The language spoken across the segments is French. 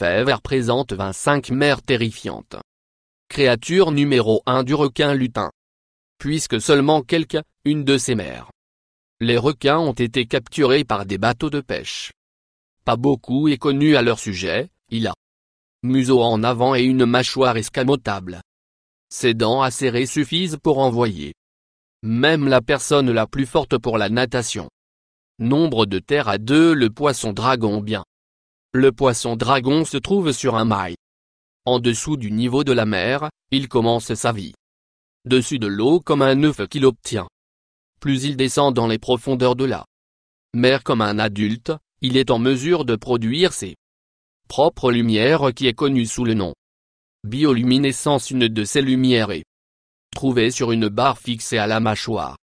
orfèvre présente 25 mères terrifiantes. Créature numéro 1 du requin lutin. Puisque seulement quelques-unes de ces mères. Les requins ont été capturés par des bateaux de pêche. Pas beaucoup est connu à leur sujet, il a museau en avant et une mâchoire escamotable. Ses dents acérées suffisent pour envoyer même la personne la plus forte pour la natation. Nombre de terre à 2. Le poisson dragon bien. Le poisson dragon se trouve sur un mail. En dessous du niveau de la mer, il commence sa vie dessus de l'eau comme un œuf qu'il obtient. Plus il descend dans les profondeurs de la mer comme un adulte, il est en mesure de produire ses propres lumières qui est connue sous le nom bioluminescence. Une de ces lumières est trouvée sur une barre fixée à la mâchoire.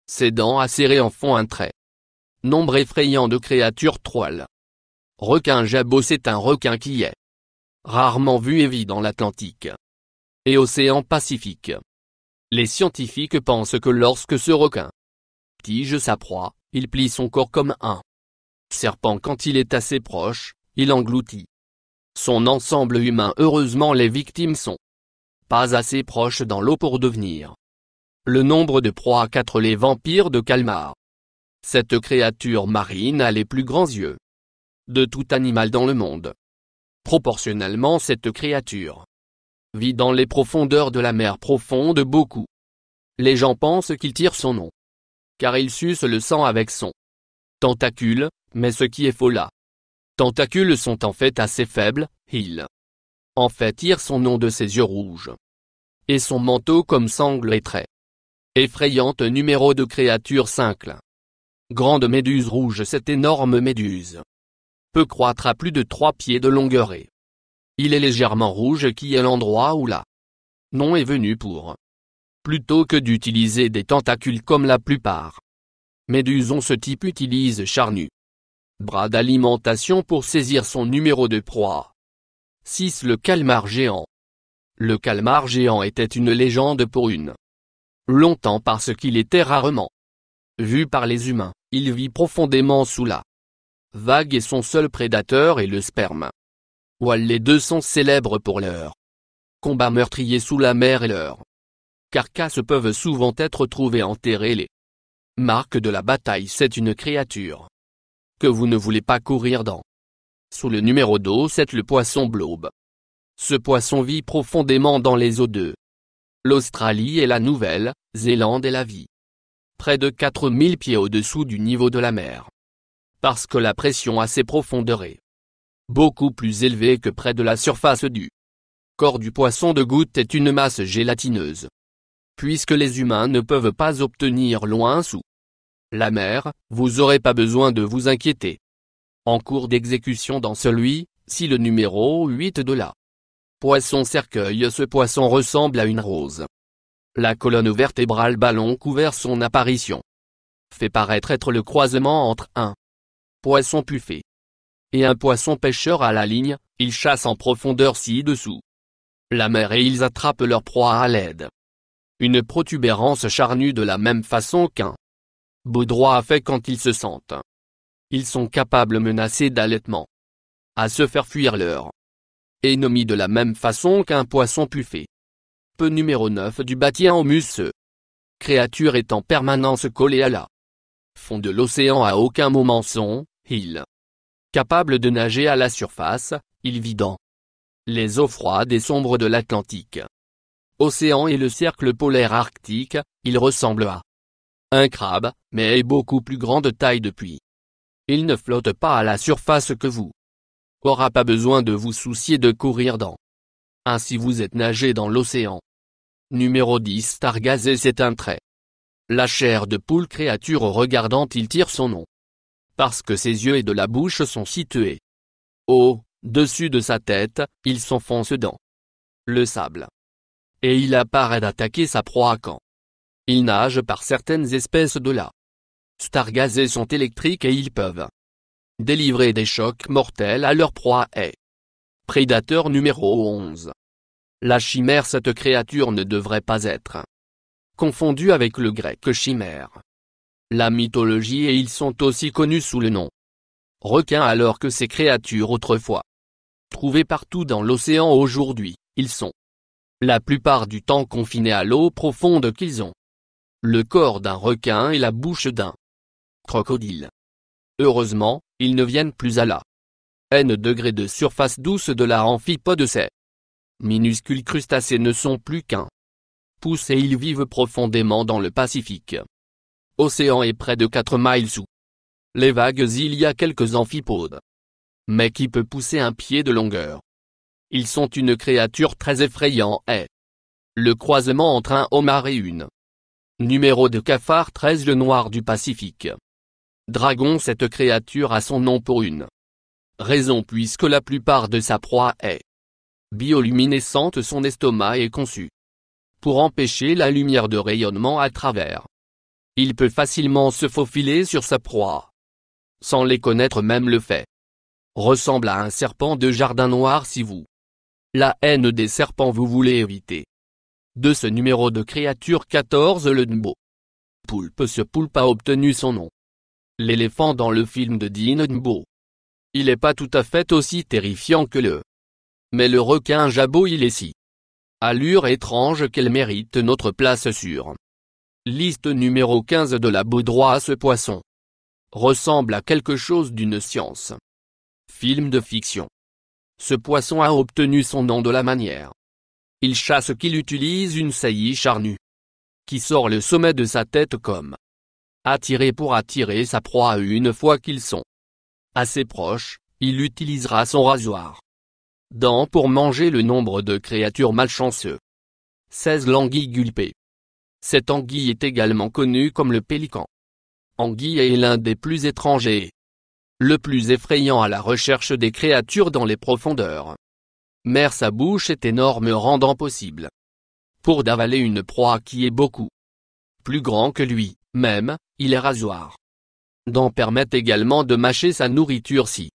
Ses dents acérées en font un trait. Nombre effrayant de créatures troll. Requin jabot. C'est un requin qui est rarement vu et vit dans l'Atlantique et océan Pacifique. Les scientifiques pensent que lorsque ce requin tige sa proie, il plie son corps comme un serpent. Quand il est assez proche, il engloutit son ensemble humain. Heureusement, les victimes sont pas assez proches dans l'eau pour devenir le nombre de proies à 4. Les vampires de calmar. Cette créature marine a les plus grands yeux de tout animal dans le monde. Proportionnellement, cette créature vit dans les profondeurs de la mer profonde. Beaucoup les gens pensent qu'il tire son nom car il suce le sang avec son tentacule, mais ce qui est faux, là tentacules sont en fait assez faibles, il en fait tire son nom de ses yeux rouges et son manteau comme sangle est très effrayante. Numéro de créature 5. Grande méduse rouge. Cette énorme méduse peut croître à plus de 3 pieds de longueur et il est légèrement rouge, qui est l'endroit où la nom est venu pour plutôt que d'utiliser des tentacules comme la plupart méduses ont. Ce type utilise charnu bras d'alimentation pour saisir son numéro de proie. 6. Le calmar géant. Le calmar géant était une légende pour une longtemps parce qu'il était rarement vu par les humains. Il vit profondément sous la vague et son seul prédateur est le sperme. Les deux sont célèbres pour leur combats meurtriers sous la mer et leurs carcasses peuvent souvent être trouvées enterrées. Les marques de la bataille. C'est une créature que vous ne voulez pas courir dans. Sous le numéro d'eau 7. Le poisson blobe. Ce poisson vit profondément dans les eaux de l'Australie et la Nouvelle-Zélande et la vie près de 4000 pieds au-dessous du niveau de la mer. Parce que la pression à ces profondeurs est beaucoup plus élevée que près de la surface du corps du poisson de goutte est une masse gélatineuse. Puisque les humains ne peuvent pas obtenir loin sous la mer, vous aurez pas besoin de vous inquiéter. En cours d'exécution dans celui-ci le numéro 8 de la poisson cercueil. Ce poisson ressemble à une rose. La colonne vertébrale ballon couvert. Son apparition fait paraître être le croisement entre un poisson buffet et un poisson pêcheur à la ligne. Ils chassent en profondeur ci-dessous la mer et ils attrapent leur proie à l'aide une protubérance charnue de la même façon qu'un baudroie fait quand ils se sentent. Ils sont capables menacés d'allaitement à se faire fuir leur ennemi de la même façon qu'un poisson buffet. Peu numéro 9 du Bathyémus. Ce créature est en permanence collée à la fond de l'océan. À aucun moment sont-ils capables de nager à la surface. Il vit dans les eaux froides et sombres de l'Atlantique océan et le cercle polaire arctique. Il ressemble à un crabe, mais est beaucoup plus grand de taille depuis. Il ne flotte pas à la surface que vous aura pas besoin de vous soucier de courir dans. Ainsi vous êtes nagé dans l'océan. Numéro 10. Stargazé. C'est un trait la chair de poule créature regardante. Il tire son nom parce que ses yeux et de la bouche sont situés au-dessus de sa tête. Il s'enfonce dans le sable et il apparaît d'attaquer sa proie quand il nage. Par certaines espèces de la stargazés sont électriques et ils peuvent délivrer des chocs mortels à leur proie. Prédateur numéro 11. La chimère. Cette créature ne devrait pas être confondue avec le grec chimère. La mythologie et ils sont aussi connus sous le nom requin alors que ces créatures autrefois Trouvés partout dans l'océan aujourd'hui, ils sont la plupart du temps confinés à l'eau profonde qu'ils ont le corps d'un requin et la bouche d'un crocodile. Heureusement, ils ne viennent plus à la degré de surface douce de la amphipode. Ces minuscules crustacés ne sont plus qu'un pouce et ils vivent profondément dans le Pacifique océan et près de 4 miles sous les vagues. Il y a quelques amphipodes, mais qui peut pousser un pied de longueur. Ils sont une créature très effrayante et le croisement entre un homard et une numéro de cafard 13 le noir du Pacifique dragon. Cette créature a son nom pour une raison puisque la plupart de sa proie est bioluminescente. Son estomac est conçu pour empêcher la lumière de rayonnement à travers. Il peut facilement se faufiler sur sa proie sans les connaître. Même le fait ressemble à un serpent de jardin noir. Si vous la haine des serpents vous voulez éviter de ce numéro de créature 14 le Dumbo poulpe. Ce poulpe a obtenu son nom l'éléphant dans le film de Dean Dumbo. Il n'est pas tout à fait aussi terrifiant que mais le requin jabot. Il est si allure étrange qu'elle mérite notre place sur liste numéro 15 de la Baudroie. Ce poisson ressemble à quelque chose d'une science film de fiction. Ce poisson a obtenu son nom de la manière il chasse qu'il utilise une saillie charnue qui sort le sommet de sa tête comme attiré pour attirer sa proie. Une fois qu'ils sont assez proches, il utilisera son rasoir dent pour manger le nombre de créatures malchanceuses. 16 l'anguille gulpée. Cette anguille est également connue comme le pélican anguille et est l'un des plus étranges et le plus effrayant à la recherche des créatures dans les profondeurs. Mais sa bouche est énorme rendant possible pour d'avaler une proie qui est beaucoup plus grand que lui, même, il est rasoir dent permet également de mâcher sa nourriture. Si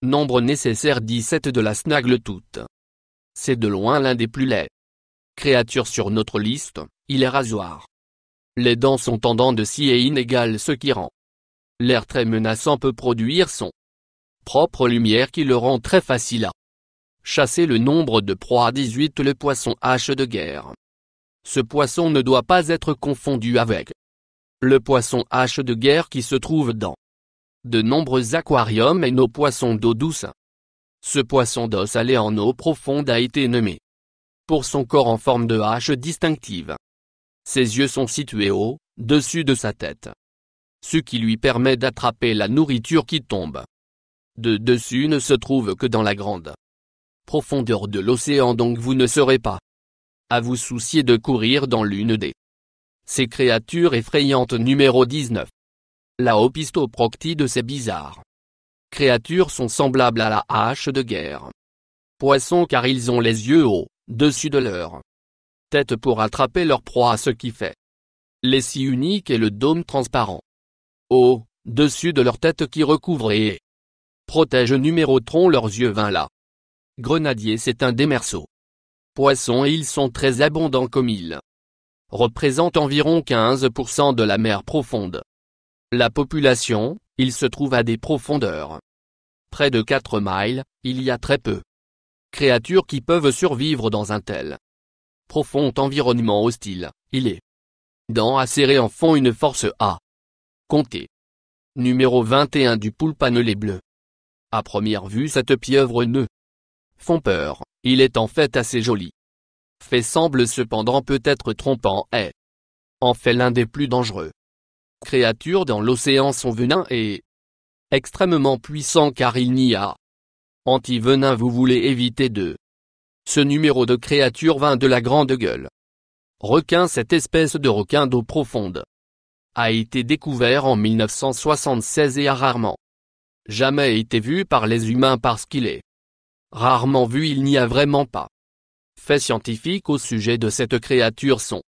nombre nécessaire 17 de la snaggletooth. C'est de loin l'un des plus laids créatures sur notre liste. Il est rasoir. Les dents sont en dents de scie et inégales, ce qui rend l'air très menaçant. Peut produire son propre lumière qui le rend très facile à chasser. Le nombre de proies 18 le poisson hache de guerre. Ce poisson ne doit pas être confondu avec le poisson hache de guerre qui se trouve dans de nombreux aquariums et nos poissons d'eau douce. Ce poisson d'eau salée en eau profonde a été nommé pour son corps en forme de hache distinctive. Ses yeux sont situés au-dessus de sa tête, ce qui lui permet d'attraper la nourriture qui tombe de dessus. Ne se trouve que dans la grande profondeur de l'océan, donc vous ne serez pas à vous soucier de courir dans l'une des ces créatures effrayantes. Numéro 19. La Opistoproctide. Ces bizarres créatures sont semblables à la hache de guerre poisson car ils ont les yeux au-dessus de leur tête pour attraper leur proie, ce qui fait les scies uniques et le dôme transparent au-dessus de leur tête qui recouvre et protège. Numéro tronc leurs yeux. 20 la grenadier. C'est un démerceau poisson et ils sont très abondants comme ils représentent environ 15% de la mer profonde. La population, il se trouve à des profondeurs près de 4 miles. Il y a très peu créatures qui peuvent survivre dans un tel profond environnement hostile. Il est dents acérées en font une force à compter. Numéro 21 du poulpe annelé bleu. À première vue cette pieuvre ne font peur, il est en fait assez joli. Fait semble cependant peut-être trompant et en fait l'un des plus dangereux créatures dans l'océan. Son venin est extrêmement puissant car il n'y a anti-venin. Vous voulez éviter de ce numéro de créature 20 de la grande gueule requin. Cette espèce de requin d'eau profonde a été découvert en 1976 et a rarement jamais été vu par les humains parce qu'il est rarement vu. Il n'y a vraiment pas faits scientifiques au sujet de cette créature. Son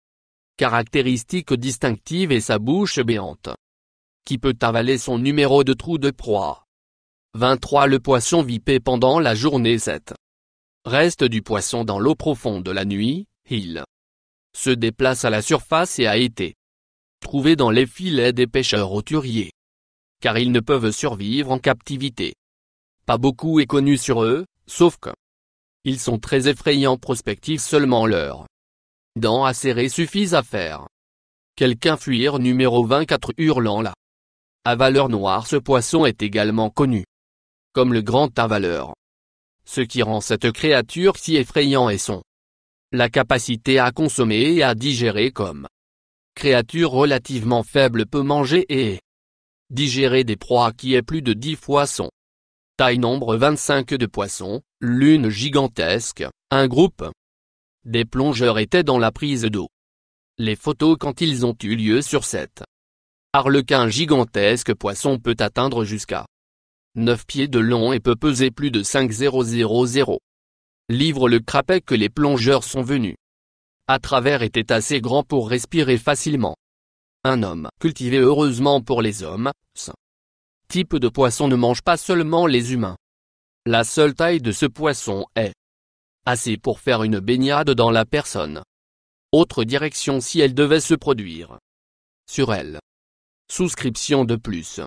caractéristique distinctive et sa bouche béante qui peut avaler son numéro de trou de proie. 23 Le poisson vipé pendant la journée. 7 Reste du poisson dans l'eau profonde la nuit. Il se déplace à la surface et a été trouvé dans les filets des pêcheurs hauturiers, car ils ne peuvent survivre en captivité. Pas beaucoup est connu sur eux, Sauf que ils sont très effrayants prospectifs, seulement leurs dents acérées suffisent à faire quelqu'un fuir. Numéro 24. Hurlant la avaleur noire. Ce poisson est également connu comme le grand avaleur. Ce qui rend cette créature si effrayant est la capacité à consommer et à digérer. Comme créature relativement faible, peut manger et digérer des proies qui est plus de 10 fois son taille. Nombre 25 de poissons, lune gigantesque. Un groupe des plongeurs était dans la prise d'eau. Les photos quand ils ont eu lieu sur cet arlequin gigantesque. Poisson peut atteindre jusqu'à 9 pieds de long et peut peser plus de 5,000 livres. Le crapet que les plongeurs sont venus à travers était assez grand pour respirer facilement. Un homme cultivé. Heureusement pour les hommes, ce type de poisson ne mange pas seulement les humains. La seule taille de ce poisson est assez pour faire une baignade dans la personne. Autre direction si elle devait se produire sur elle. Souscription de plus.